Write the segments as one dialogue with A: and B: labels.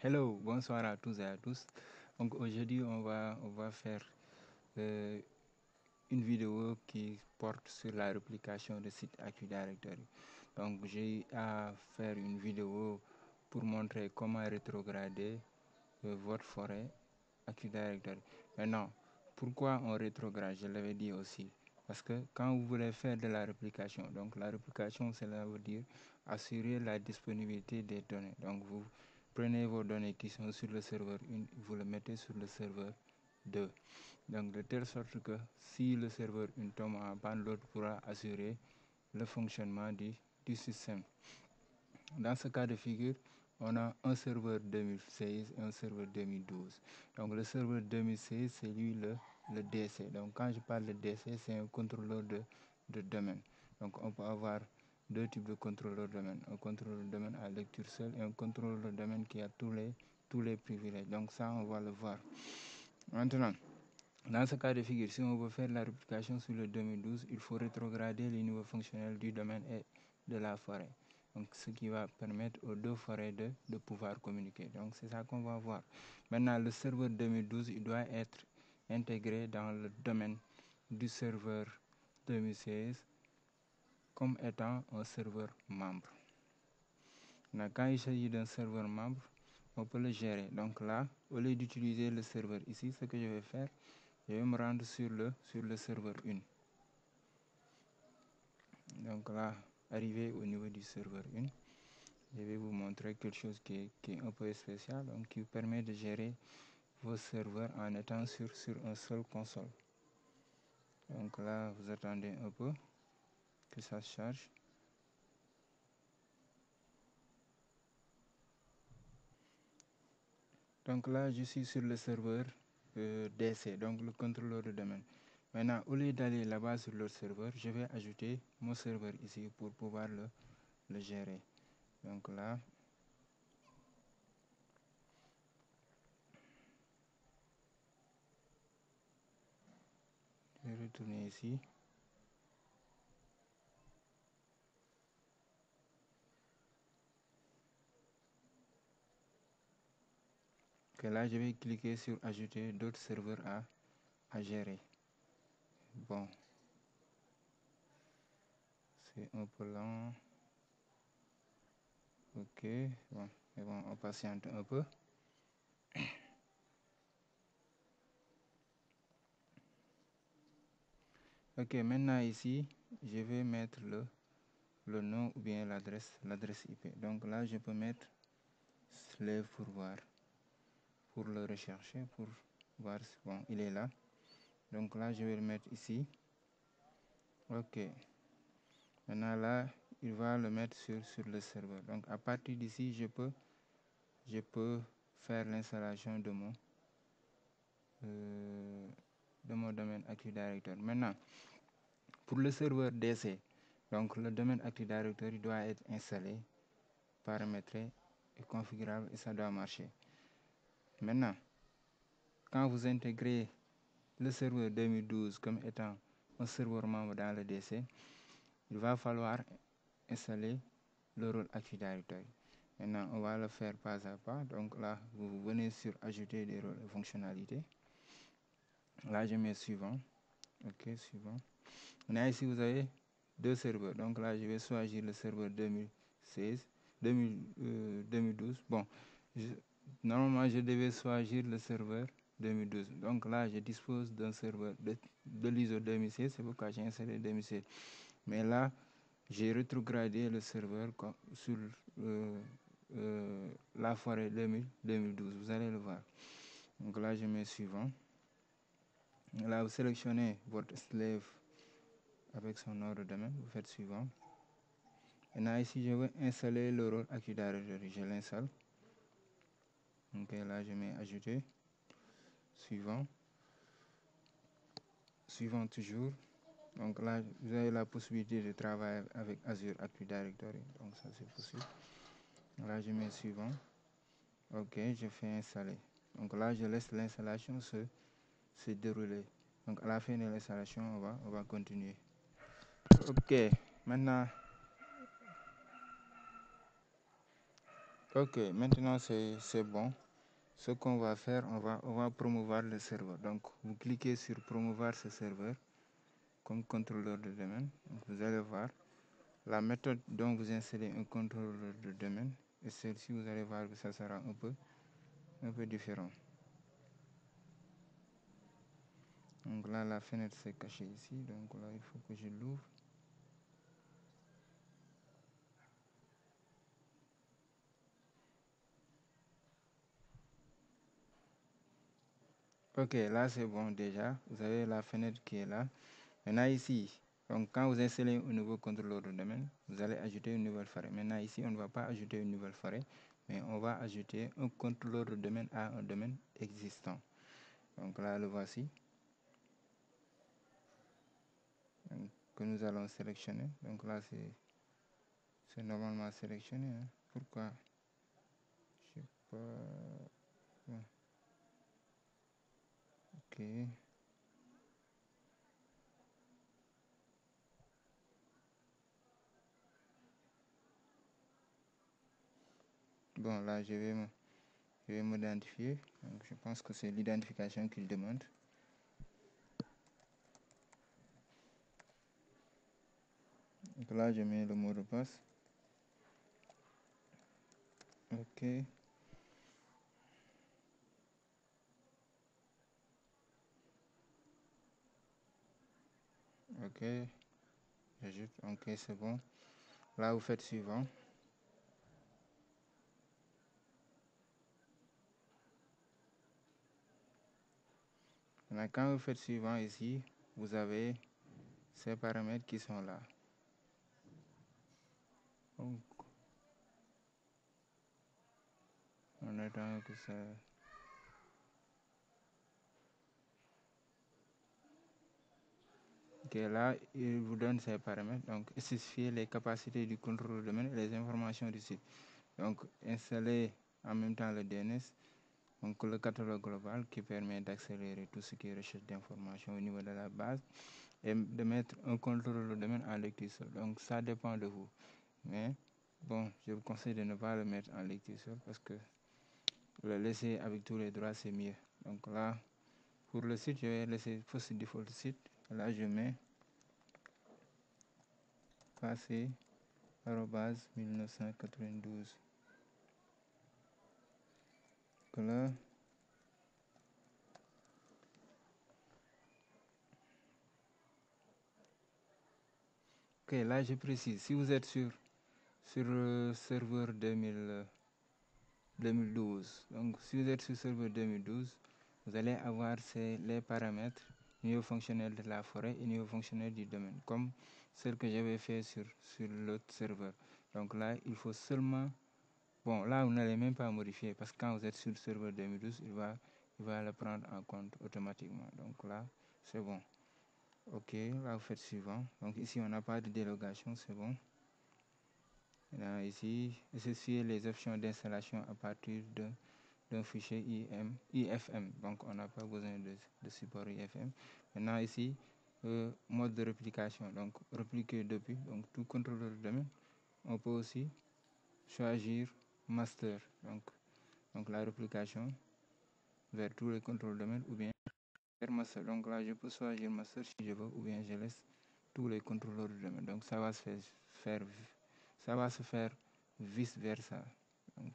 A: Hello, bonsoir à tous et à tous. Donc aujourd'hui, on va faire une vidéo qui porte sur la réplication de site Active Directory. Donc j'ai à faire une vidéo pour montrer comment rétrograder votre forêt Active Directory. Maintenant, pourquoi on rétrograde? Je l'avais dit aussi. Parce que quand vous voulez faire de la réplication, donc la réplication, cela veut dire assurer la disponibilité des données. Donc vous prenez vos données qui sont sur le serveur 1, vous les mettez sur le serveur 2. Donc de telle sorte que si le serveur 1 tombe en panne, l'autre pourra assurer le fonctionnement du système. Dans ce cas de figure, on a un serveur 2016 et un serveur 2012. Donc le serveur 2016, c'est lui le DC. Donc quand je parle de DC, c'est un contrôleur de domaine. Donc on peut avoir deux types de contrôleurs de domaine. Un contrôleur de domaine à lecture seule et un contrôleur de domaine qui a tous les privilèges. Donc ça, on va le voir. Maintenant, dans ce cas de figure, si on veut faire la réplication sur le 2012, il faut rétrograder les niveaux fonctionnels du domaine et de la forêt. Donc, ce qui va permettre aux deux forêts de pouvoir communiquer. Donc, c'est ça qu'on va voir. Maintenant, le serveur 2012, il doit être intégré dans le domaine du serveur 2016 comme étant un serveur membre. Maintenant, quand il s'agit d'un serveur membre, on peut le gérer. Donc là, au lieu d'utiliser le serveur ici, ce que je vais faire, je vais me rendre sur le serveur 1. Donc là, arrivé au niveau du serveur 1, je vais vous montrer quelque chose qui est un peu spécial, donc qui vous permet de gérer vos serveurs en étant sur un seul console. Donc là, vous attendez un peu que ça se charge. Donc là, je suis sur le serveur DC, donc le contrôleur de domaine. Maintenant, au lieu d'aller là-bas sur le serveur, je vais ajouter mon serveur ici pour pouvoir le gérer. Donc là, je vais retourner ici. Okay, là, je vais cliquer sur ajouter d'autres serveurs à gérer. Bon, c'est un peu lent. Ok, bon, mais bon, on patiente un peu. Ok, maintenant ici, je vais mettre le nom ou bien l'adresse IP. Donc là, je peux mettre slave pour le rechercher, pour voir si bon, il est là. Donc là, je vais le mettre ici. Ok. Maintenant là, il va le mettre sur le serveur. Donc à partir d'ici, je peux faire l'installation de mon domaine Active Directory. Maintenant, pour le serveur DC, donc le domaine Active Directory doit être installé, paramétré et configurable et ça doit marcher. Maintenant, quand vous intégrez le serveur 2012 comme étant un serveur membre dans le DC, il va falloir installer le rôle Active Directory. Maintenant, on va le faire pas à pas. Donc là, vous venez sur ajouter des rôles et fonctionnalités. Là, je mets suivant. Ok, suivant. Maintenant, ici, vous avez deux serveurs. Donc là, je vais choisir le serveur 2012. Bon, normalement, je devais choisir le serveur 2012. Donc là, je dispose d'un serveur de l'ISO 2016. C'est pourquoi j'ai installé 2016. Mais là, j'ai rétrogradé le serveur sur la forêt 2012. Vous allez le voir. Donc là, je mets suivant. Là, vous sélectionnez votre slave avec son nom de domaine. Vous faites suivant. Maintenant, ici, je vais installer le rôle Active Directory. Je l'installe. Donc là, je mets ajouter. Suivant. Suivant toujours. Donc là, vous avez la possibilité de travailler avec Azure Active Directory. Donc ça, c'est possible. Là, je mets suivant. Ok, je fais installer. Donc là, je laisse l'installation se dérouler. Donc à la fin de l'installation, on va continuer. Ok, maintenant, Ok, maintenant c'est bon. Ce qu'on va faire, on va promouvoir le serveur. Donc, vous cliquez sur promouvoir ce serveur comme contrôleur de domaine. Donc, vous allez voir la méthode dont vous installez un contrôleur de domaine. Et celle-ci, vous allez voir que ça sera un peu différent. Donc là, la fenêtre s'est cachée ici. Donc là, il faut que je l'ouvre. Ok, là c'est bon déjà. Vous avez la fenêtre qui est là. Maintenant ici, donc quand vous installez un nouveau contrôleur de domaine, vous allez ajouter une nouvelle forêt. Maintenant ici, on ne va pas ajouter une nouvelle forêt, mais on va ajouter un contrôleur de domaine à un domaine existant. Donc là, le voici. Donc, que nous allons sélectionner. Donc là, c'est normalement sélectionné. Hein. Pourquoi? Je sais pas. Ouais. Ok. Bon, là, je vais m'identifier. Donc, je pense que c'est l'identification qu'il demande. Donc là, je mets le mot de passe. Ok. Ok. J'ajoute. Ok, c'est bon. Là, vous faites suivant. Maintenant, quand vous faites suivant ici, vous avez ces paramètres qui sont là. Donc, on attend que ça... Ok, là, il vous donne ces paramètres. Donc, spécifier les capacités du contrôle de domaine et les informations du site. Donc, installer en même temps le DNS, donc le catalogue global qui permet d'accélérer tout ce qui est recherche d'informations au niveau de la base et de mettre un contrôle de domaine en lecture seule. Donc, ça dépend de vous. Mais, bon, je vous conseille de ne pas le mettre en lecture seule parce que le laisser avec tous les droits, c'est mieux. Donc là, pour le site, je vais laisser first default site. Là, je mets passé @1992. Là, ok, là, je précise. Si vous êtes sur le serveur 2012, donc si vous êtes sur serveur 2012, vous allez avoir les paramètres niveau fonctionnel de la forêt et niveau fonctionnel du domaine, comme celle que j'avais fait sur l'autre serveur. Donc là, il faut seulement... Bon, là, vous n'allez même pas modifier parce que quand vous êtes sur le serveur 2012, il va le prendre en compte automatiquement. Donc là, c'est bon. Ok, là, vous faites suivant. Donc ici, on n'a pas de délogation, c'est bon. Là, ici, spécifier les options d'installation à partir d'un fichier IFM. Donc, on n'a pas besoin de support IFM. Maintenant, ici, mode de réplication. Donc, répliquer depuis. Donc, tout contrôleur de domaine. On peut aussi choisir master. Donc la réplication vers tous les contrôles de domaine ou bien vers master. Donc là, je peux choisir master si je veux ou bien je laisse tous les contrôleurs de domaine. Donc ça va se faire vice versa. Donc,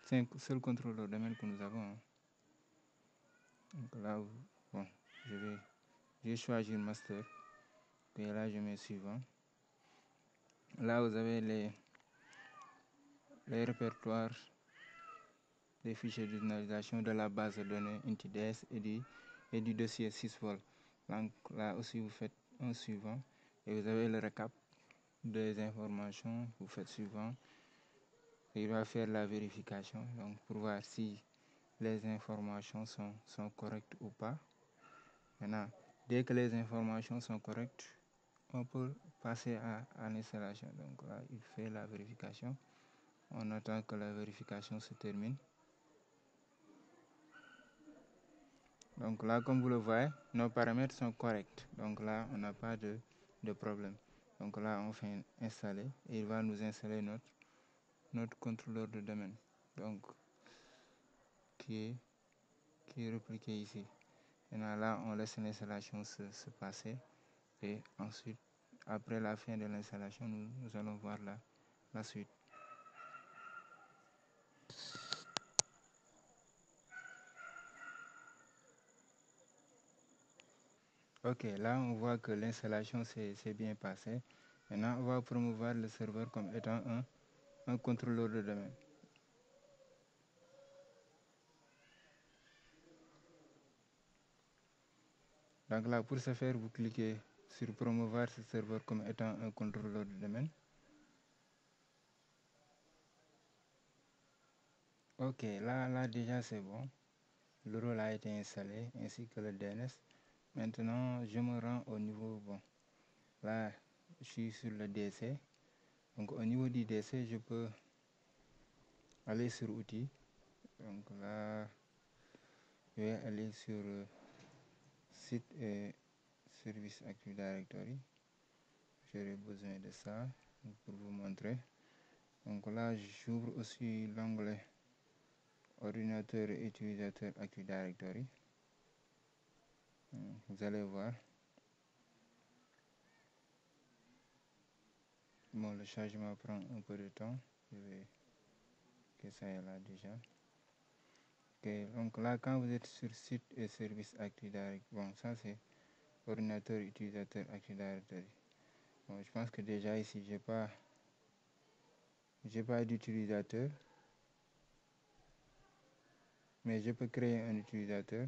A: c'est un seul contrôleur de domaine que nous avons. Hein. Donc là, bon, je vais choisir master. Et là, je mets suivant. Là, vous avez les répertoires des fichiers d'utilisation de la base de données INTIDS et du dossier sysvol. Donc là aussi, vous faites un suivant et vous avez le récap des informations. Vous faites suivant. Et il va faire la vérification donc pour voir si les informations sont correctes ou pas. Maintenant, dès que les informations sont correctes, on peut passer à l'installation. Donc là, il fait la vérification. On attend que la vérification se termine. Donc là, comme vous le voyez, nos paramètres sont corrects. Donc là, on n'a pas de problème. Donc là, on fait installer et il va nous installer notre contrôleur de domaine, donc qui est repliqué ici. Maintenant là, on laisse l'installation se passer et ensuite, après la fin de l'installation, nous allons voir la suite. Ok, là on voit que l'installation s'est bien passée. Maintenant, on va promouvoir le serveur comme étant un contrôleur de domaine. Donc là, pour ce faire, vous cliquez sur promouvoir ce serveur comme étant un contrôleur de domaine. Ok, là déjà c'est bon. Le rôle a été installé ainsi que le DNS. Maintenant, je me rends au niveau, bon, là je suis sur le DC. Donc au niveau du DC, je peux aller sur outils. Donc là, je vais aller sur site et service Active Directory. J'aurai besoin de ça pour vous montrer. Donc là, j'ouvre aussi l'onglet ordinateur et utilisateur Active Directory. Vous allez voir. Bon, le chargement prend un peu de temps. Je vais que ça est là déjà. Ok, donc là, quand vous êtes sur site et service Active Directory, bon, ça c'est ordinateur utilisateur Active Directory. Bon, je pense que déjà ici, j'ai pas d'utilisateur, mais je peux créer un utilisateur.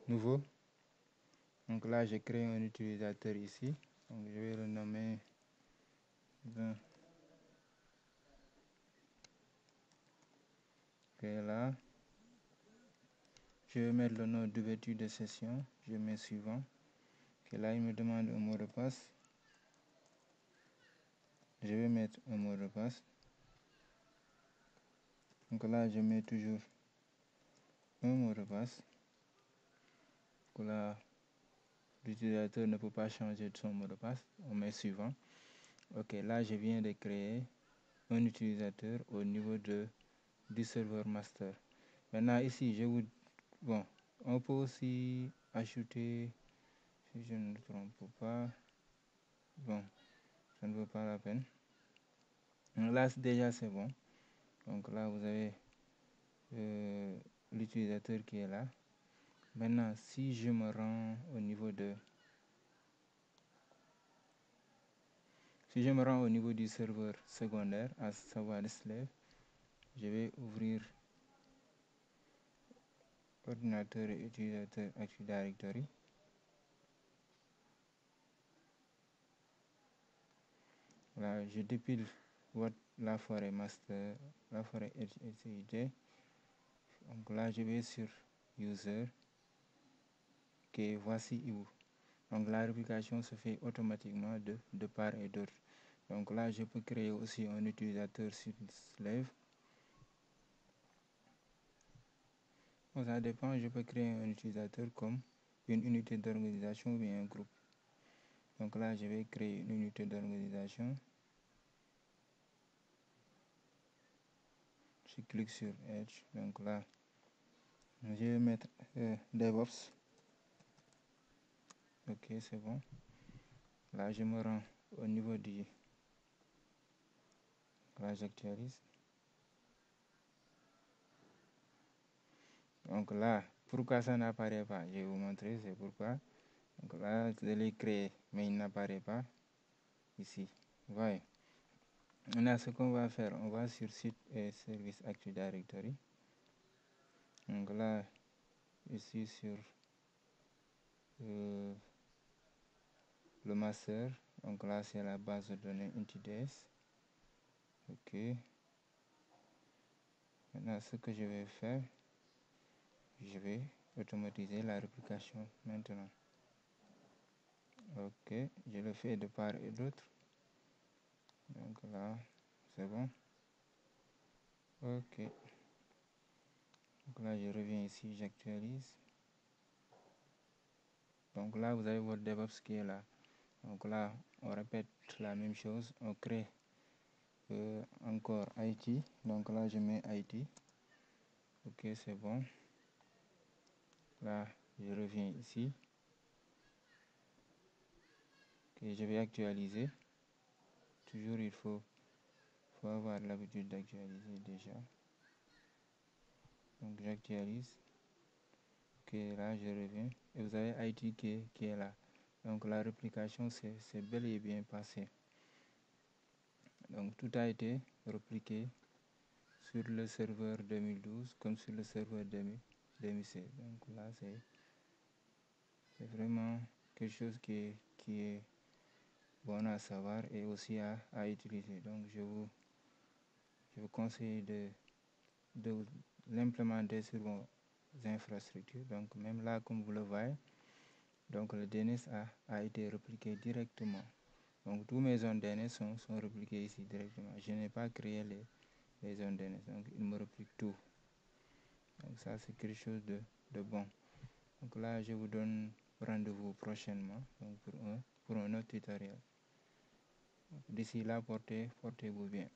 A: Nouveau. Donc là, j'ai créé un utilisateur ici. Donc je vais le nommer. Ok, là, je vais mettre le nom d'ouverture de session. Je mets suivant. Ok, là, il me demande un mot de passe. Je vais mettre un mot de passe. Donc là, je mets toujours un mot de passe. Donc là, l'utilisateur ne peut pas changer de son mot de passe. On met suivant. Ok, là, je viens de créer un utilisateur au niveau du serveur master. Maintenant, ici, bon, on peut aussi ajouter, si je ne me trompe pas, bon, ça ne vaut pas la peine. Donc là, déjà, c'est bon. Donc là, vous avez l'utilisateur qui est là. Maintenant, si je me rends au niveau du serveur secondaire, à savoir slave, je vais ouvrir ordinateur et utilisateur Active Directory. Là, je dépile la forêt master, la forêt HCID. Donc là, je vais sur user, que voici où. Donc la réplication se fait automatiquement de part et d'autre. Donc là, je peux créer aussi un utilisateur sur slave. Bon, ça dépend, je peux créer un utilisateur comme une unité d'organisation ou bien un groupe. Donc là, je vais créer une unité d'organisation. Je clique sur Edge. Donc là, je vais mettre DevOps. Ok, c'est bon. Là, je me rends au niveau du... Là, j'actualise. Donc là, pourquoi ça n'apparaît pas? Je vais vous montrer, c'est pourquoi. Donc là, je l'ai créé, mais il n'apparaît pas ici. Voyez. Maintenant, ce qu'on va faire, on va sur site et service Active Directory. Donc là, je suis sur le master. Donc là, c'est la base de données NTDS. Ok. Maintenant, ce que je vais faire, je vais automatiser la réplication maintenant. Ok, je le fais de part et d'autre. Donc là, c'est bon. Ok. Donc là, je reviens ici, j'actualise. Donc là, vous avez votre DevOps qui est là. Donc là, on répète la même chose, on crée encore IT. Donc là, je mets IT. Ok, c'est bon. Là, je reviens ici. Ok, je vais actualiser. Toujours, il faut avoir l'habitude d'actualiser déjà. Donc, j'actualise. Ok, là, je reviens. Et vous avez IT qui est là. Donc, la réplication, c'est bel et bien passé. Donc, tout a été répliqué sur le serveur 2012 comme sur le serveur 2016. Donc, là, c'est vraiment quelque chose qui est bon à savoir et aussi à utiliser. Donc, je vous conseille de l'implémenter sur vos infrastructures. Donc, même là, comme vous le voyez, donc le DNS a été répliqué directement. Donc, tous mes zones DNS sont répliquées ici directement. Je n'ai pas créé les zones DNS. Donc, il me réplique tout. Donc, ça, c'est quelque chose de bon. Donc là, je vous donne rendez-vous prochainement donc pour un autre tutoriel. D'ici là, portez-vous bien.